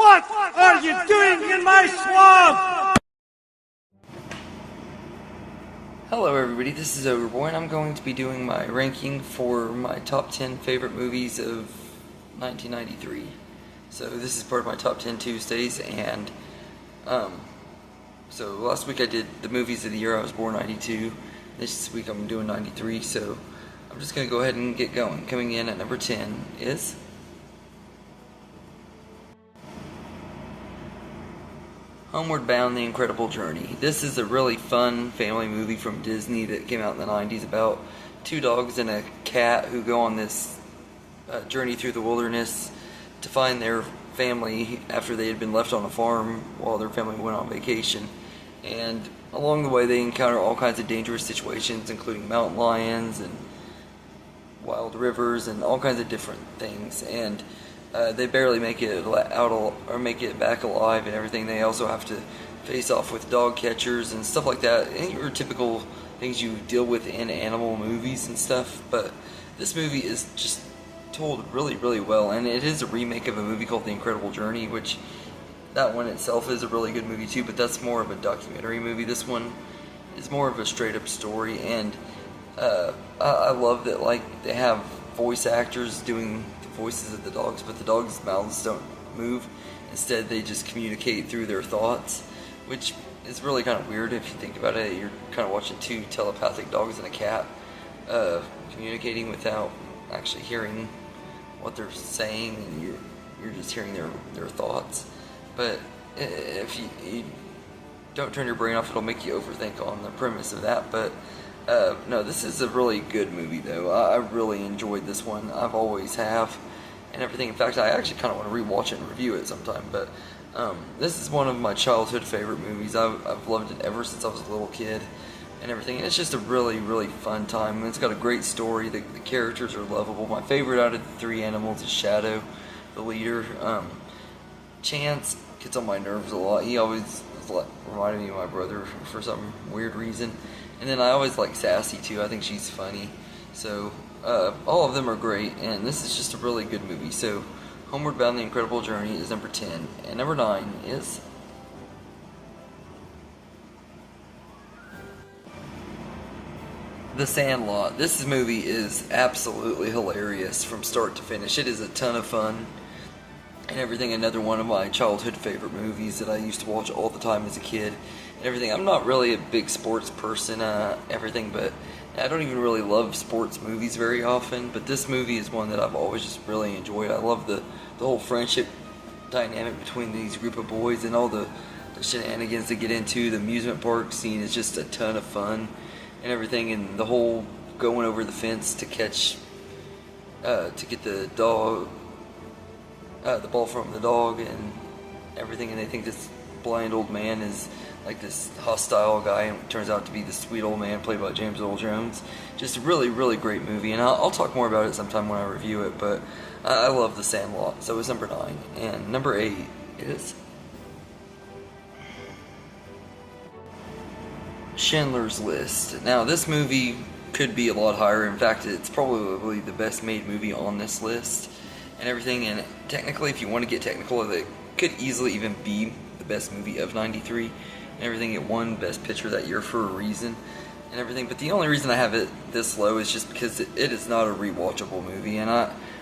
What are you doing in my swamp? Hello everybody, this is Overboy, and I'm going to be doing my ranking for my top 10 favorite movies of 1993. So this is part of my top 10 Tuesdays, and so last week I did the movies of the year I was born, 92. This week I'm doing 93, so I'm just going to go ahead and get going. Coming in at number 10 is Homeward Bound: The Incredible Journey. This is a really fun family movie from Disney that came out in the 90s about two dogs and a cat who go on this journey through the wilderness to find their family after they had been left on a farm while their family went on vacation. And along the way they encounter all kinds of dangerous situations, including mountain lions and wild rivers and all kinds of different things. And they barely make it out or make it back alive and everything. They also have to face off with dog catchers and stuff like that. Any your typical things you deal with in animal movies and stuff. But this movie is just told really, really well, and it is a remake of a movie called The Incredible Journey, which that one itself is a really good movie too. But that's more of a documentary movie. This one is more of a straight up story, and I love that they have voice actors doing voices of the dogs, but the dogs' mouths don't move. Instead, they just communicate through their thoughts, which is really kind of weird if you think about it. You're kind of watching two telepathic dogs and a cat communicating without actually hearing what they're saying, and you're just hearing their thoughts. But if you don't turn your brain off, it'll make you overthink on the premise of that. But no, this is a really good movie, though. I really enjoyed this one. I've always have, and everything. In fact, I actually kind of want to rewatch it and review it sometime. But this is one of my childhood favorite movies. I've loved it ever since I was a little kid, and everything. And it's just a really, really fun time. And it's got a great story. The characters are lovable. My favorite out of the three animals is Shadow, the leader. Chance gets on my nerves a lot. He always reminded me of my brother for some weird reason. And then I always like Sassy too. I think she's funny. So all of them are great, and this is just a really good movie. So Homeward Bound: The Incredible Journey is number 10, and number 9 is The Sandlot. This movie is absolutely hilarious from start to finish. It is a ton of fun and everything. Another one of my childhood favorite movies that I used to watch all the time as a kid and everything. I'm not really a big sports person, everything, but I don't even really love sports movies very often, but this movie is one that I've always just really enjoyed. I love the whole friendship dynamic between these group of boys and all the shenanigans they get into. The amusement park scene is just a ton of fun and everything, and the whole going over the fence to catch to get the ball from the dog and everything, and they think this blind old man is like this hostile guy, and it turns out to be this sweet old man played by James Earl Jones. Just a really, really great movie, and I'll talk more about it sometime when I review it, but I love The Sandlot. So it's number 9, and number 8 is Schindler's List. Now this movie could be a lot higher. In fact, it's probably the best made movie on this list and everything, and technically, if you want to get technical, it could easily even be the best movie of 93 and everything. It won Best Picture that year for a reason and everything, but the only reason I have it this low is just because it is not a rewatchable movie, and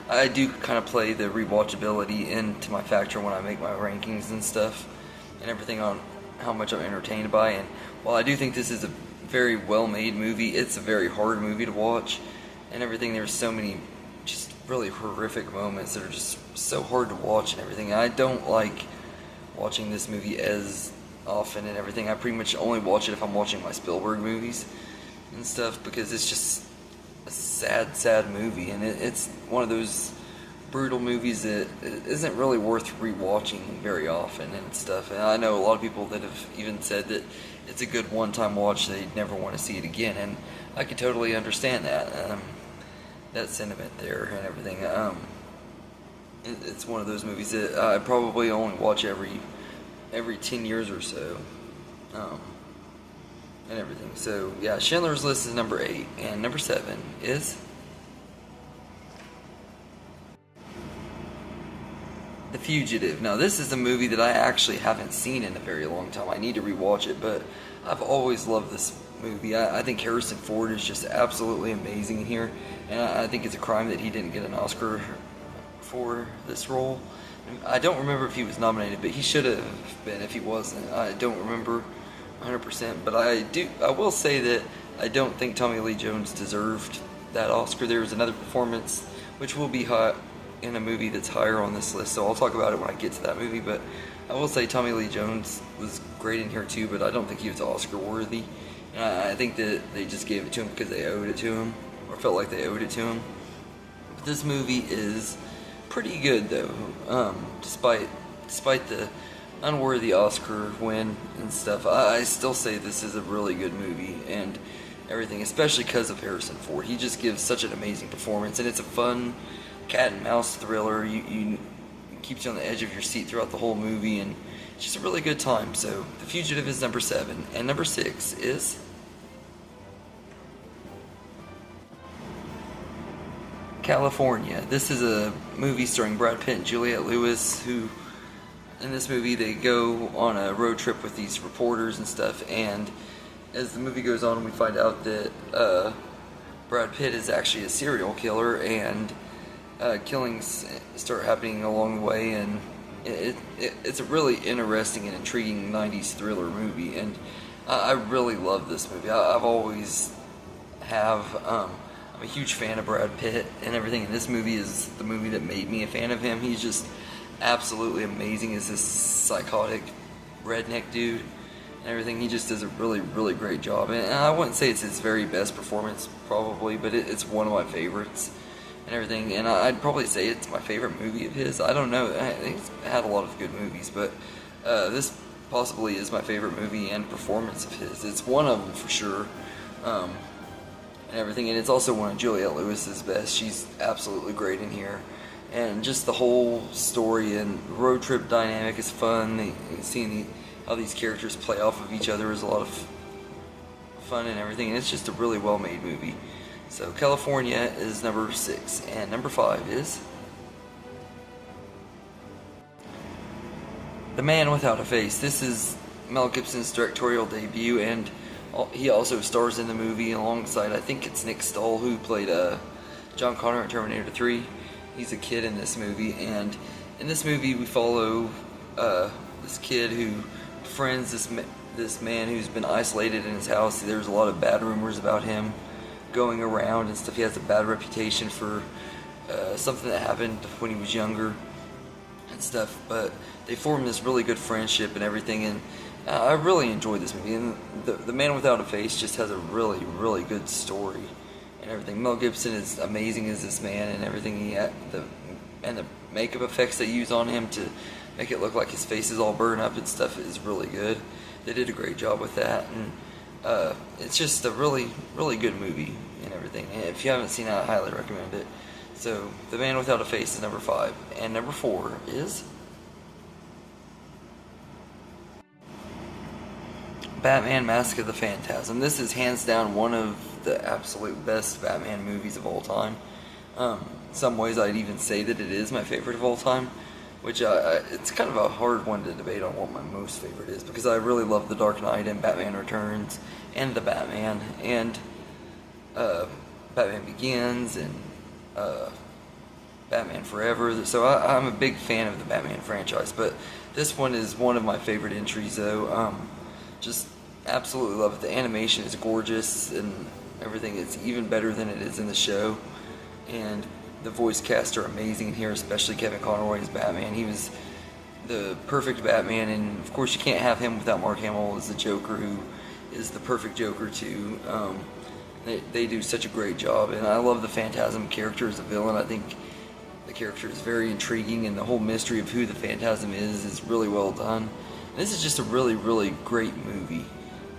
I do kind of play the rewatchability into my factor when I make my rankings and stuff and everything on how much I'm entertained by. And while I do think this is a very well made movie, it's a very hard movie to watch and everything. There's so many just really horrific moments that are just so hard to watch and everything. I don't like watching this movie as often and everything. I pretty much only watch it if I'm watching my Spielberg movies and stuff, because it's just a sad movie, and it's one of those brutal movies that isn't really worth rewatching very often and stuff. And I know a lot of people that have even said that it's a good one-time watch, they'd never want to see it again, and I can totally understand that sentiment there and everything. It's one of those movies that I probably only watch every 10 years or so, and everything. So yeah, Schindler's List is number 8, and number 7 is The Fugitive. Now, this is a movie that I actually haven't seen in a very long time. I need to rewatch it, but I've always loved this movie. I think Harrison Ford is just absolutely amazing in here, and I think it's a crime that he didn't get an Oscar for this role. I don't remember if he was nominated, but he should have been if he wasn't. I don't remember 100%, but I will say that I don't think Tommy Lee Jones deserved that Oscar. There was another performance which will be hot in a movie that's higher on this list, so I'll talk about it when I get to that movie. But I will say Tommy Lee Jones was great in here too, but I don't think he was Oscar worthy. And I think that they just gave it to him because they owed it to him, or felt like they owed it to him. But this movie is pretty good though, despite the unworthy Oscar win and stuff. I still say this is a really good movie and everything, especially because of Harrison Ford. He just gives such an amazing performance, and it's a fun cat and mouse thriller. You keeps you on the edge of your seat throughout the whole movie, and it's just a really good time. So The Fugitive is number 7, and number 6 is California. This is a movie starring Brad Pitt and Juliette Lewis, who in this movie they go on a road trip with these reporters and stuff, and as the movie goes on we find out that Brad Pitt is actually a serial killer, and killings start happening along the way, and it's a really interesting and intriguing 90s thriller movie, and I really love this movie. I've always I'm a huge fan of Brad Pitt and everything, and this movie is the movie that made me a fan of him. He's just absolutely amazing as this psychotic redneck dude and everything. He just does a really, really great job, and I wouldn't say it's his very best performance probably, but it's one of my favorites and everything, and I'd probably say it's my favorite movie of his. I don't know, I think he's had a lot of good movies, but this possibly is my favorite movie and performance of his. It's one of them for sure, and everything, and it's also one of Juliette Lewis's best. She's absolutely great in here, and just the whole story and road trip dynamic is fun. Seeing how these characters play off of each other is a lot of fun and everything, and it's just a really well made movie. So California is number 6, and number 5 is The Man Without a Face. This is Mel Gibson's directorial debut, and he also stars in the movie alongside, I think it's Nick Stahl, who played John Connor in Terminator 3. He's a kid in this movie, and in this movie we follow this kid who befriends this man who's been isolated in his house. There's a lot of bad rumors about him going around and stuff. He has a bad reputation for something that happened when he was younger and stuff, but they form this really good friendship and everything, and I really enjoyed this movie. And the Man Without a Face just has a really, really good story and everything. Mel Gibson is amazing as this man, and everything he had, the makeup effects they use on him to make it look like his face is all burned up and stuff is really good. They did a great job with that, and it's just a really, really good movie and everything. And if you haven't seen it, I highly recommend it. So The Man Without a Face is number 5, and number 4 is Batman: Mask of the Phantasm. This is hands down one of the absolute best Batman movies of all time. In some ways I'd even say that it is my favorite of all time, which it's kind of a hard one to debate on what my most favorite is, because I really love The Dark Knight and Batman Returns and The Batman and Batman Begins and Batman Forever. So I'm a big fan of the Batman franchise, but this one is one of my favorite entries though. Just absolutely love it. The animation is gorgeous and everything. It's even better than it is in the show, and the voice cast are amazing in here, especially Kevin Conroy as Batman. He was the perfect Batman, and of course you can't have him without Mark Hamill as the Joker, who is the perfect Joker too. They do such a great job, and I love the Phantasm character as a villain. I think the character is very intriguing, and the whole mystery of who the Phantasm is really well done. And this is just a really, really great movie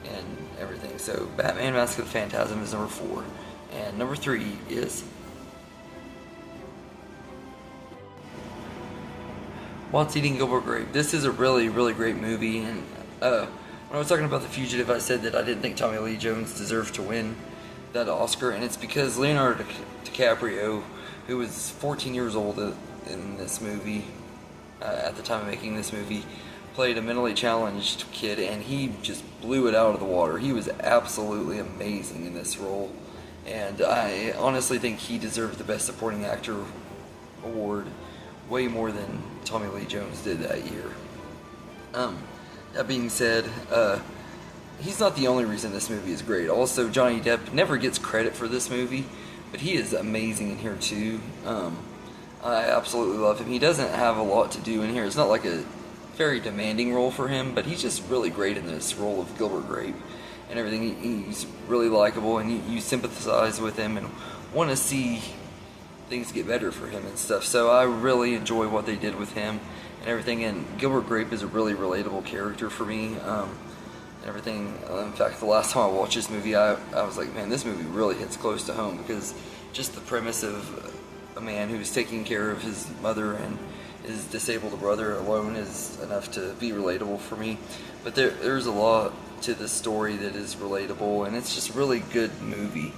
and everything. So Batman: Mask of the Phantasm is number 4, and number 3 is What's Eating Gilbert Grape. This is a really, really great movie, and when I was talking about The Fugitive, I said that I didn't think Tommy Lee Jones deserved to win that Oscar, and it's because Leonardo DiCaprio, who was 14 years old in this movie, at the time of making this movie, played a mentally challenged kid, and he just blew it out of the water. He was absolutely amazing in this role, and I honestly think he deserved the Best Supporting Actor award way more than Tommy Lee Jones did that year. That being said, he's not the only reason this movie is great. Also, Johnny Depp never gets credit for this movie, but he is amazing in here too. I absolutely love him. He doesn't have a lot to do in here. It's not like a very demanding role for him, but he's just really great in this role of Gilbert Grape and everything. He's really likable, and you sympathize with him and want to see things get better for him and stuff. So I really enjoy what they did with him and everything. And Gilbert Grape is a really relatable character for me. And everything. In fact, the last time I watched this movie, I was like, man, this movie really hits close to home, because just the premise of a man who's taking care of his mother and his disabled brother alone is enough to be relatable for me. But there's a lot to this story that is relatable, and it's just a really good movie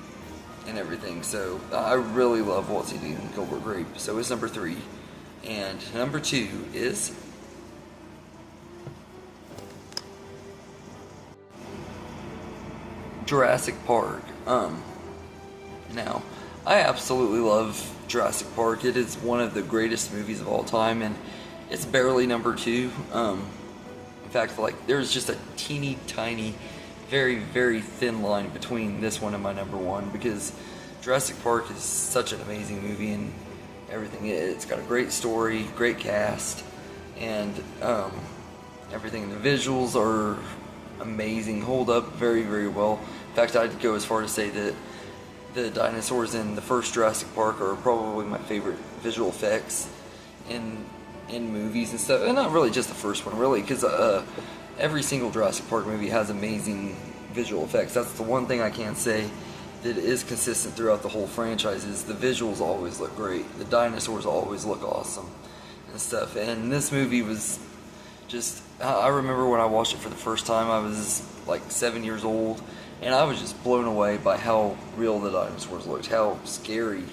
and everything. So I really love what's he doing in Gilbert Grape. So it's number 3. And number 2 is Jurassic Park. Now, I absolutely love Jurassic Park. It is one of the greatest movies of all time, and it's barely number 2. In fact, like, there's just a teeny tiny, very, very thin line between this one and my number 1, because Jurassic Park is such an amazing movie and everything. It's got a great story, great cast, and everything. The visuals are amazing, hold up very, very well. In fact, I'd go as far to say that the dinosaurs in the first Jurassic Park are probably my favorite visual effects in movies and stuff. And not really just the first one, really, because every single Jurassic Park movie has amazing visual effects. That's the one thing I can say that is consistent throughout the whole franchise, is the visuals always look great. The dinosaurs always look awesome and stuff. And this movie was just, I remember when I watched it for the first time, I was like 7 years old, and I was just blown away by how real the dinosaurs looked, how scary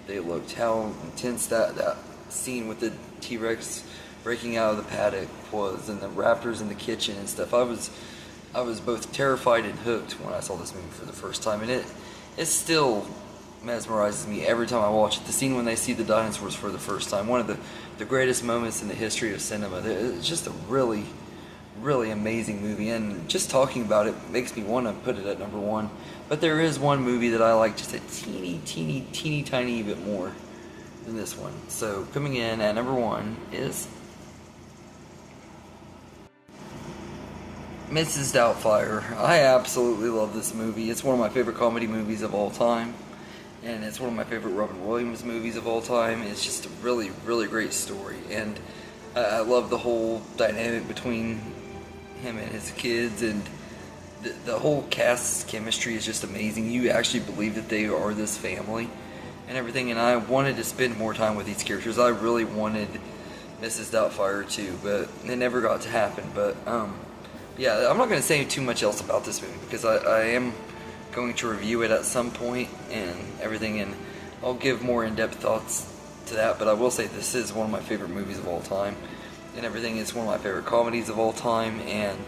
they looked, how intense that scene with the T-Rex breaking out of the paddock was, and the raptors in the kitchen and stuff. I was both terrified and hooked when I saw this movie for the first time, and it still mesmerizes me every time I watch it. The scene when they see the dinosaurs for the first time, one of the greatest moments in the history of cinema. It's just a really, really amazing movie, and just talking about it makes me want to put it at number 1. But there is one movie that I like just a teeny tiny bit more than this one. So coming in at number 1 is Mrs. Doubtfire. I absolutely love this movie. It's one of my favorite comedy movies of all time, and it's one of my favorite Robin Williams movies of all time. It's just a really, really great story, and I love the whole dynamic between him and his kids, and the whole cast's chemistry is just amazing. You actually believe that they are this family and everything, and I wanted to spend more time with these characters. I really wanted Mrs. Doubtfire too, but it never got to happen. But yeah, I'm not going to say too much else about this movie, because I am going to review it at some point and everything, and I'll give more in-depth thoughts to that. But I will say this is one of my favorite movies of all time and everything. It's one of my favorite comedies of all time, and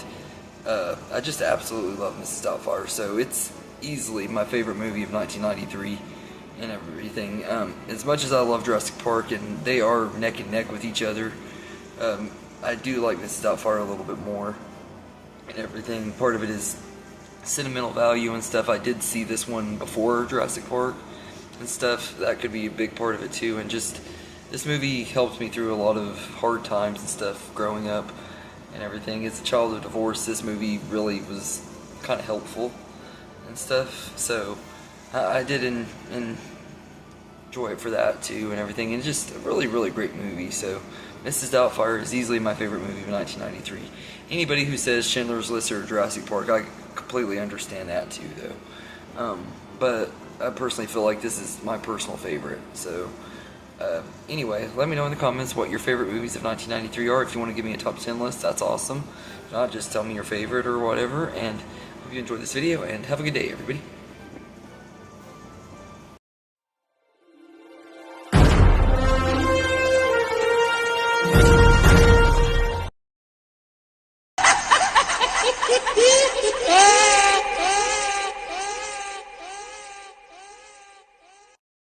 I just absolutely love Mrs. Doubtfire. So it's easily my favorite movie of 1993 and everything. As much as I love Jurassic Park, and they are neck and neck with each other, I do like Mrs. Doubtfire a little bit more and everything. Part of it is sentimental value and stuff. I did see this one before Jurassic Park and stuff. That could be a big part of it too. And just, this movie helped me through a lot of hard times and stuff growing up and everything. As a child of divorce, this movie really was kind of helpful and stuff. So I did enjoy it for that too and everything. And just a really, really great movie. So Mrs. Doubtfire is easily my favorite movie of 1993. Anybody who says Schindler's List or Jurassic Park, I completely understand that too, though. But I personally feel like this is my personal favorite. So anyway, let me know in the comments what your favorite movies of 1993 are. If you want to give me a top 10 list, that's awesome. If not, just tell me your favorite or whatever. And hope you enjoyed this video, and have a good day, everybody.